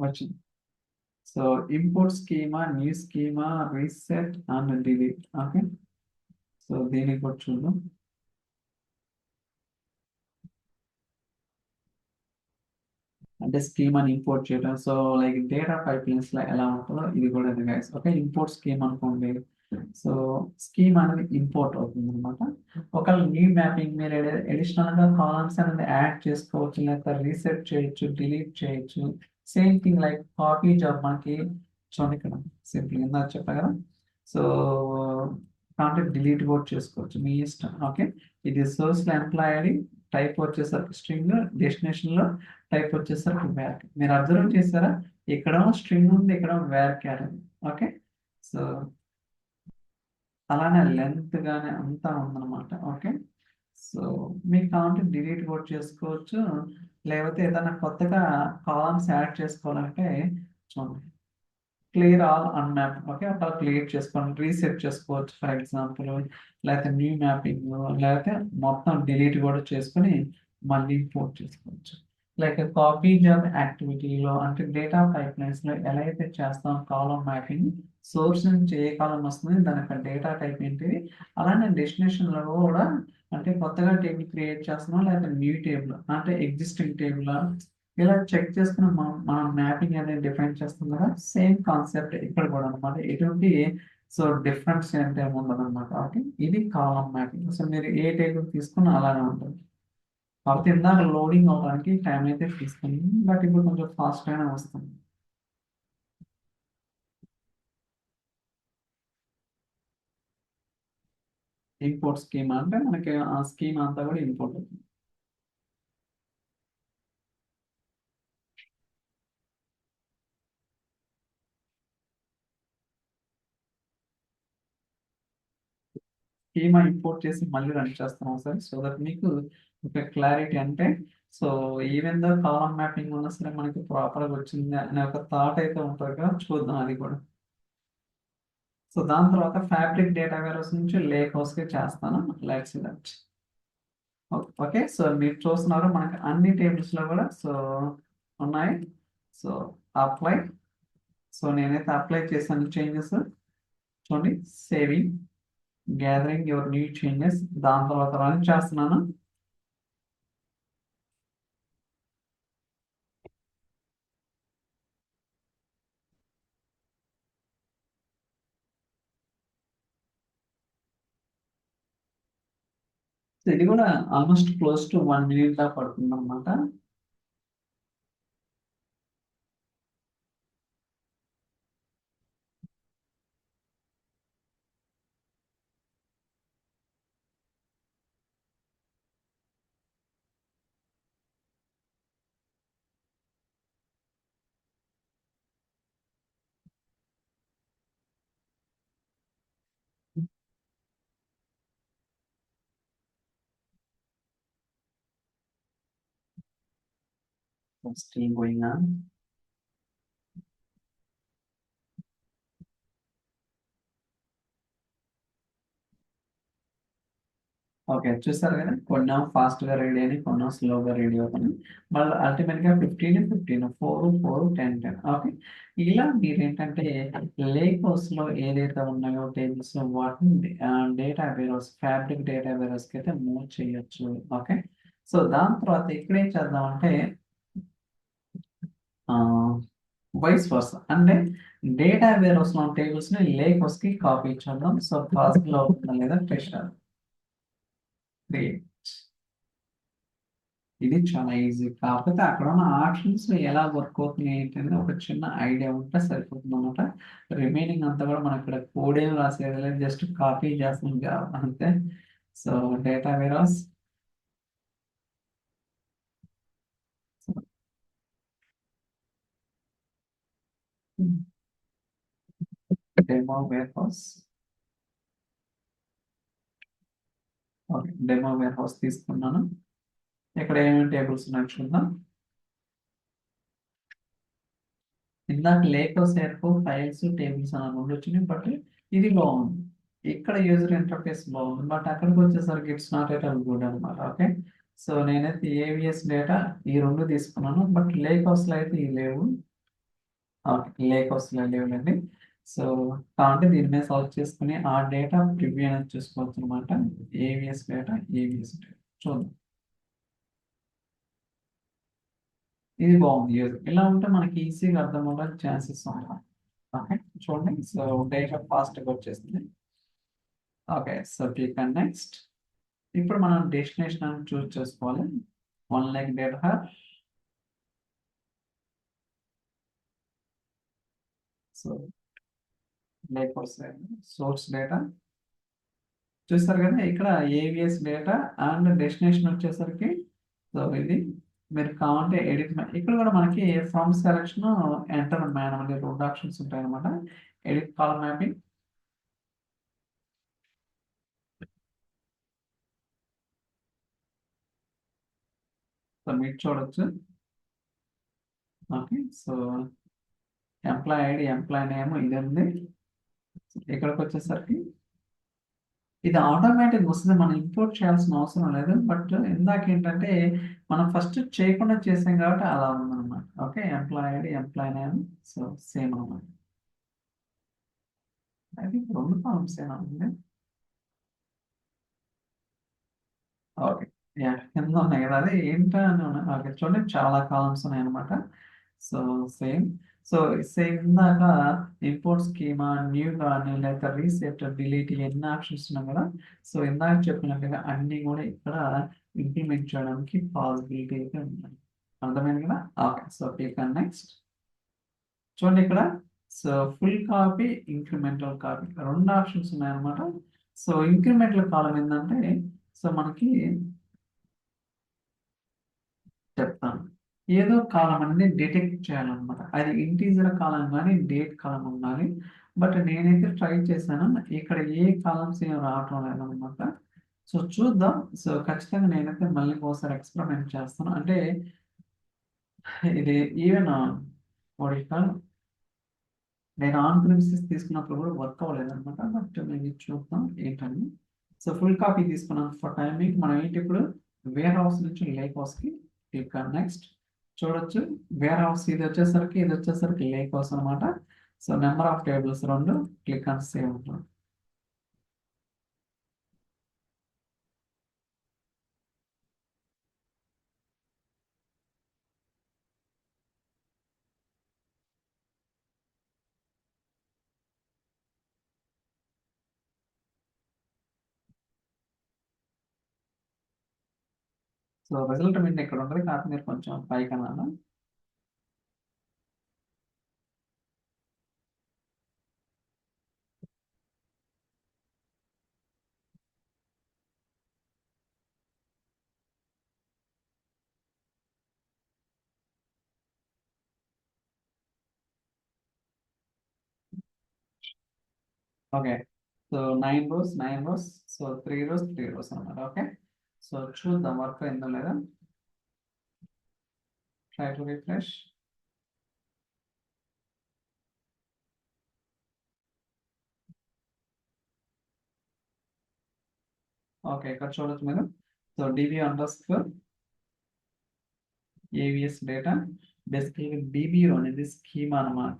వచ్చింది. So import schema, new schema, reset and delete. Okay. So దీనికి కూడా చూద్దాం. అంటే స్కీమాని ఇంపోర్ట్ చేయడం. సో లైక్ డేటా పైప్లైన్స్ లో ఎలా ఉంటుందో ఇది కూడా ఇది గైస్. ఓకే. ఇంపోర్ట్ స్కీమ్ అనుకోండి. సో స్కీమ్ అనేది ఇంపోర్ట్ అవుతుంది అనమాట. ఒకవేళ న్యూ మ్యాపింగ్ మీరు అడిషనల్ గా కాలమ్స్ అనేది యాడ్ చేసుకోవచ్చు, లేకపోతే రీసెట్ చేయొచ్చు, డిలీట్ చేయొచ్చు. Same thing like copy job మనకి చూడండి ఇక్కడ సింపుల్ ఇందా చెప్పా కదా. సో కాంటాక్ట్ డిలీట్ కూడా చేసుకోవచ్చు మీ ఇష్టం. ఓకే. ఇది సోర్స్ లో ఎంప్లాయ్ ఐడి, టైప్ వచ్చేసరికి స్ట్రింగ్, డెస్టినేషన్ లో టైప్ వచ్చేసరికి వ్యాక్. మీరు అబ్జర్వ్ చేస్తారా, ఇక్కడ స్ట్రింగ్ ఉంది, ఇక్కడ వ్యాక్ ఉంది. ఓకే. సో అలానే లెంత్ కానీ అంతా ఉందన్నమాట. ఓకే. సో మీకు కావాలంటే డిలీట్ కూడా చేసుకోవచ్చు, లేకపోతే ఏదైనా కొత్తగా కాలమ్స్ యాడ్ చేసుకోవాలంటే చూడండి క్లియర్ ఆల్ అన్మ్యాప్. ఓకే. అట్లా క్లియర్ చేసుకోండి, రీసెట్ చేసుకోవచ్చు ఫర్ ఎగ్జాంపుల్, లేకపోతే న్యూ మ్యాపింగ్, లేకపోతే మొత్తం డిలీట్ కూడా చేసుకొని మళ్ళీ ఇంపోర్ట్ చేసుకోవచ్చు. లైక్ కాపీ జాబ్ యాక్టివిటీలో అంటే డేటా పైప్లైన్స్ లో ఎలా అయితే చేస్తాం కాలం మ్యాపింగ్, సోర్స్ నుంచి ఏ కాలం వస్తుంది, దాని యొక్క డేటా టైప్ ఏంటిది, అలానే డెస్టినేషన్ లో కూడా అంటే కొత్తగా టేబుల్ క్రియేట్ చేస్తున్నాం లేకపోతే న్యూ టేబుల్ అంటే ఎగ్జిస్టింగ్ టేబుల్ ఇలా చెక్ చేసుకుని మనం మ్యాపింగ్ అనేది డిఫైన్ చేస్తాం కదా. సేమ్ కాన్సెప్ట్ ఇక్కడ కూడా అనమాట. ఎటువంటి సో డిఫరెన్స్ అంటే ఉండదు అనమాట. ఓకే. ఇది కాలం మ్యాపింగ్. సో మీరు ఏ టేబుల్ తీసుకున్నా అలానే ఉంటుంది. కాకపోతే ఇందాక లోడింగ్ అవడానికి టైం అయితే తీసుకుంది, బట్ ఇప్పుడు కొంచెం ఫాస్ట్ గానే వస్తుంది. ఇంపోర్ట్ స్కీమా అంటే మనకి ఆ స్కీమ్ అంతా కూడా ఇంపోర్ట్ అవుతుంది. స్కీమా ఇంపోర్ట్ చేసి మళ్ళీ రన్ చేస్తున్నాం సార్, సో దట్ మీకు ఒక క్లారిటీ అంటే, so even though column mapping ఉన్నా సరే మనకి ప్రాపర్గా వచ్చింది అనే ఒక థాట్ అయితే ఉంటుంది కదా, చూద్దాం అది కూడా. సో దాని తర్వాత ఫ్యాబ్రిక్ డేటా వేరోస్ నుంచి లేక్ హౌస్కి చేస్తాను. Let's that. ఓకే, సో మీరు చూస్తున్నారు మనకి అన్ని టేబుల్స్లో కూడా సో ఉన్నాయి. So apply. సో నేనైతే అప్లై చేశాను చేంజెస్. చూడండి, saving, gathering your new changes. దాని తర్వాత రన్ చేస్తున్నాను. సో ఇది కూడా ఆల్మోస్ట్ క్లోజ్ టు 1 minute దా పడుతుంది అనమాట. Still going on. ఓకే, చూస్తారు కదా, కొన్ని ఫాస్ట్ గా రెడీ అని, కొన్ని స్లోగా రెడీ అవుతాయి. మళ్ళీ అల్టిమేట్ గా 15 4 4 10 10. ఓకే, ఇలా మీరు ఏంటంటే లేక్ హౌస్ లో ఏదైతే ఉన్నాయో టేబుల్స్ వాటిని data warehouse, fabric data warehouse కి అయితే మూవ్ చేయొచ్చు. ఓకే, సో దాని తర్వాత ఇక్కడ ఏం చేద్దామంటే వైస్ వర్స అంటే డేటా వేరోస్ లో టేబుల్స్ ని లేక్ హౌస్ కి కాపీ చేద్దాం. సో పాసిబుల్ అవుతుందా లేదా టెస్ట్ క్రియేట్. ఇది చాలా ఈజీ, కాకపోతే అక్కడ ఉన్న ఆప్షన్స్ ఎలా వర్క్ అవుతున్నాయి ఏంటనేది ఒక చిన్న ఐడియా ఉంటే సరిపోతుంది అనమాట. రిమైనింగ్ అంతా కూడా మనం ఇక్కడ కోడ్ ఏం రాసేది లేదు, జస్ట్ కాపీ చేస్తాం కాబట్టి అంతే. So data warehouse, demo warehouse. Okay, demo warehouse తీసుకున్నాను. ఇక్కడ ఏమేమి టేబుల్స్ ఉన్నాయి చూద్దాం. ఇందాక లేక్ సేర్పు ఫైల్స్ టేబుల్స్ అని రెండు వచ్చినాయి, బట్ ఇది బాగుంది. ఇక్కడ యూజర్ ఇంటర్ఫేస్ బాగుంది, బట్ అక్కడికి వచ్చేసరికి it's not at all good అనమాట. ఓకే, సో నేనైతే ఏవిఎస్ డేటా ఈ రెండు తీసుకున్నాను, బట్ లేక్ హౌస్లో అయితే ఇవి లేవు. ఓకే, లేక్ హౌస్లో లేవులేండి. సో కాబట్టి దీని మీద సెలెక్ట్ చేసుకుని ఆ డేటా ప్రివ్యూ అనేది చూసుకోవచ్చు అనమాట. ఏవిఎస్ డేటా, ఏవిఎస్ డేటా చూద్దాం. ఇది బాగుంది. ఇలా ఉంటే మనకి ఈజీగా అర్థం అవ్వడానికి ఛాన్సెస్ ఉంటాయి. ఓకే, చూడండి, సో డేటా ఫాస్ట్గా వచ్చేసింది. Okay, so click and next. ఇప్పుడు మనం డెస్టినేషన్ అని చూస్ చేసుకోవాలి. 1 lakh డేటా. సో లేకపోతే సోర్స్ డేటా చూస్తారు కదా, ఇక్కడ ఏవిఎస్ డేటా అండ్ డెస్టినేషన్ వచ్చేసరికి సో ఇది మీరు కావాలంటే ఎడిట్. ఇక్కడ కూడా మనకి ఫ్రమ్ సెలెక్షన్, ఎంటర్ మాన్యువల్ రెండు ఆప్షన్స్ ఉంటాయి అనమాట. Edit column mapping. సో మీరు చూడొచ్చు. Okay, so employee ID, employee name ఇది ఉంది. ఇక్కడికి వచ్చేసరికి ఇది ఆటోమేటిక్ వస్తుంది, మనం ఇంపోర్ట్ చేయాల్సిన అవసరం లేదు. బట్ ఇందాక ఏంటంటే మనం ఫస్ట్ చేయకుండా చేసాం కాబట్టి అలా ఉందన్నమాట. Okay, employee ID, employee name, so same అన్నమాట. అది రెండు కాలమ్స్ ఏనా ఉంది. ఓకే, యా, కింద ఉన్నాయి కదా, అది ఏంటో అని ఓకే, చూడండి చాలా కాలమ్స్ ఉన్నాయి అనమాట. So same. సో సేమ్ ఇందాక ఇంపోర్ట్ స్కీమా, న్యూ కానీ లేకపోతే రీసెట్, డిలీట్ ఎన్ని ఆప్షన్స్ ఉన్నాయి కదా. సో ఇందాక చెప్పినట్టుగా అన్ని కూడా ఇక్కడ ఇంప్లిమెంట్ చేయడానికి పాసిబిలిటీ అయితే ఉన్నాయి. అర్థమైంది కదా. Okay, so click and next. చూడండి ఇక్కడ, so full copy, incremental copy రెండు ఆప్షన్స్ ఉన్నాయన్నమాట. సో ఇంక్రిమెంటల్ కాలం ఏంటంటే సో మనకి చెప్తాను, ఏదో కాలం అనేది డిటెక్ట్ చేయాలన్నమాట. అది ఇంటీజర్ కాలం కానీ డేట్ కాలం ఉండాలి. బట్ నేనైతే ట్రై చేశాను, ఇక్కడ ఏ కాలమ్స్ ఏం రావటం లేదనమాట. సో చూద్దాం. సో ఖచ్చితంగా నేనైతే మళ్ళీ ఒకసారి ఎక్స్పెరిమెంట్ చేస్తాను. అంటే ఇది ఈవెన్ వాడి నేను ఆన్ ప్రిమిసెస్ తీసుకున్నప్పుడు కూడా వర్క్ అవ్వలేదు అనమాట. బట్ నేను ఇది చూద్దాం ఏంటని. సో ఫుల్ కాపీ తీసుకున్నాను ఫర్ టైమింగ్. మనం ఏంటి ఇప్పుడు వేర్ హౌస్ నుంచి లేక్ హౌస్ కి క్లిక్ నెక్స్ట్. చూడొచ్చు వేర్ హౌస్ ఇది వచ్చేసరికి లేక్ హౌస్ అనమాట. So number of tables 2, click on save ఉంటుంది. సో రిజల్ట్ మీద ఇక్కడ ఉంటుంది, కాకపోతే మీరు కొంచెం పైకి అనాలి. Okay. So 9 rows, so 3 rows అనమాట. ఓకే. సో చూద్దాం వర్క్ అయిందో లేదా. Try to refresh. ఓకే, ఇక్కడ చూడొచ్చు మీరు. So dB under score AVS data, బేసికల్గా డిబిఓ అనేది స్కీమా అనమాట.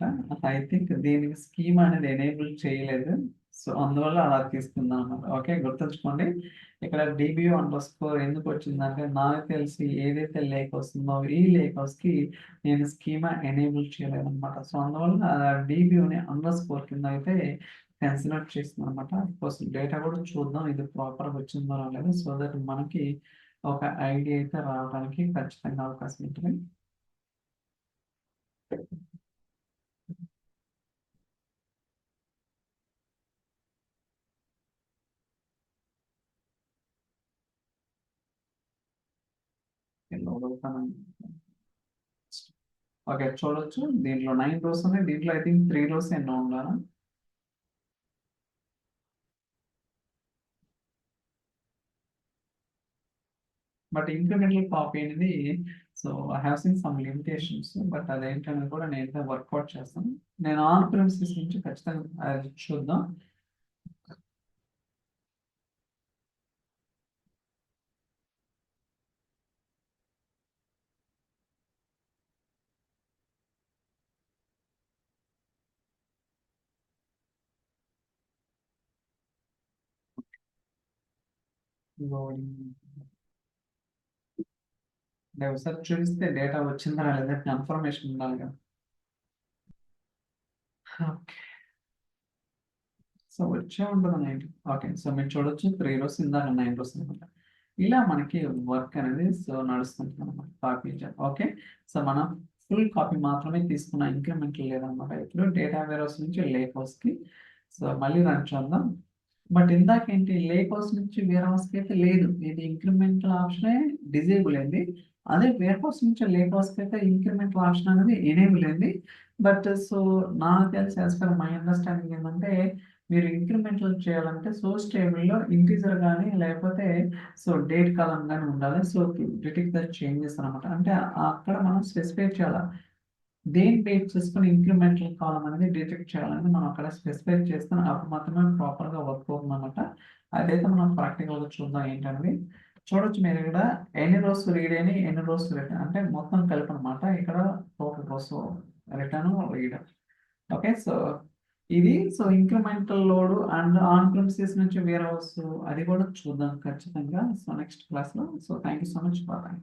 ఐ థింక్ దీనికి స్కీమా అనేది ఎనేబుల్ చేయలేదు, సో అందువల్ల అలా తీసుకుందాం అనమాట. ఓకే, గుర్తుంచుకోండి. ఇక్కడ డిబిఓ అండర్ స్కోర్ ఎందుకు వచ్చిందంటే నాకు తెలిసి ఏదైతే లేక్ వస్తుందో ఈ లేక్ హౌస్ కి నేను స్కీమా ఎనేబుల్ చేయలేదు అనమాట. సో అందువల్ల డిబిఓని అండర్ స్కోర్ కింద అయితే కన్సిడర్ చేస్తుంది అనమాట. డేటా కూడా చూద్దాం ఇది ప్రాపర్గా వచ్చిందో రాలేదు, సో దట్ మనకి ఒక ఐడియా అయితే రావడానికి ఖచ్చితంగా అవకాశం ఉంటుంది. ఓకే, చూడొచ్చు దీంట్లో 9 rows ఉన్నాయి. దీంట్లో ఐ థింక్ 3 rows ఎన్నో ఉండాలి. బట్ ఇంక్రిమెంటల్ కాపీ అనేది so I have seen some limitations, but అదేంటనేది కూడా నేను వర్కౌట్ చేస్తాను. నేను ఆన్ ప్రిమిసెస్ నుంచి ఖచ్చితంగా అది చూద్దాం. ఒకసారి చూపిస్తే డేటా వచ్చిందా లేదా కన్ఫర్మేషన్ ఉండాలి కదా. సో వచ్చే ఉంటుంది 90. ఓకే, సో మీరు చూడొచ్చు 3 rows, ఇందాక 9 rows అనమాట. ఇలా మనకి వర్క్ అనేది సో నడుస్తుంది అనమాట. Copy okay. సో మనం ఫుల్ కాపీ మాత్రమే తీసుకున్న, ఇంక్రిమెంట్ లేదనమాట. ఇప్పుడు డేటా వేర్ హౌస్ నుంచి లేక్ హౌస్ కి సో మళ్ళీ రన్ చేద్దాం. బట్ ఇందాక ఏంటి లేక్ హౌస్ నుంచి వేర్ హౌస్ కి అయితే లేదు, ఇది ఇంక్రిమెంటల్ ఆప్షనే డిజేబుల్ అయింది. అదే వేర్ హౌస్ నుంచి లేక్ హౌస్ కి అయితే ఇంక్రిమెంటల్ ఆప్షన్ అనేది ఎనేబుల్ అయింది. బట్ సో నాకు తెలిసి యాజ్ పర్ మై అండర్స్టాండింగ్ ఏంటంటే మీరు ఇంక్రిమెంటల్ చేయాలంటే సోర్స్ టేబుల్లో ఇంటీజర్ కానీ లేకపోతే సో డేట్ కాలం కానీ ఉండాలి. సో డిటెక్ట్ ద చేంజెస్ అనమాట. అంటే అక్కడ మనం స్పెసిఫై చేయాలి దేని బేస్ చేసుకుని ఇంక్రిమెంటల్ కాలం అనేది డిటెక్ట్ చేయాలని మనం అక్కడ స్పెసిఫై చేస్తాం. అప్పుడు మాత్రమే ప్రాపర్గా వర్క్ అవుతుంది అనమాట. అదైతే మనం ప్రాక్టికల్గా చూద్దాం ఏంటనేది. చూడొచ్చు మీరు ఇక్కడ ఎన్ని రోస్ రీడ్ అని ఎన్ని రోస్ రిటర్న్ అంటే మొత్తం కలిపి అనమాట. ఇక్కడ total rows return read. Okay, so ఇది so incremental load and on premises నుంచి వేర్ హౌస్ అది కూడా చూద్దాం ఖచ్చితంగా సో నెక్స్ట్ క్లాస్లో. So thank you so much. Bye.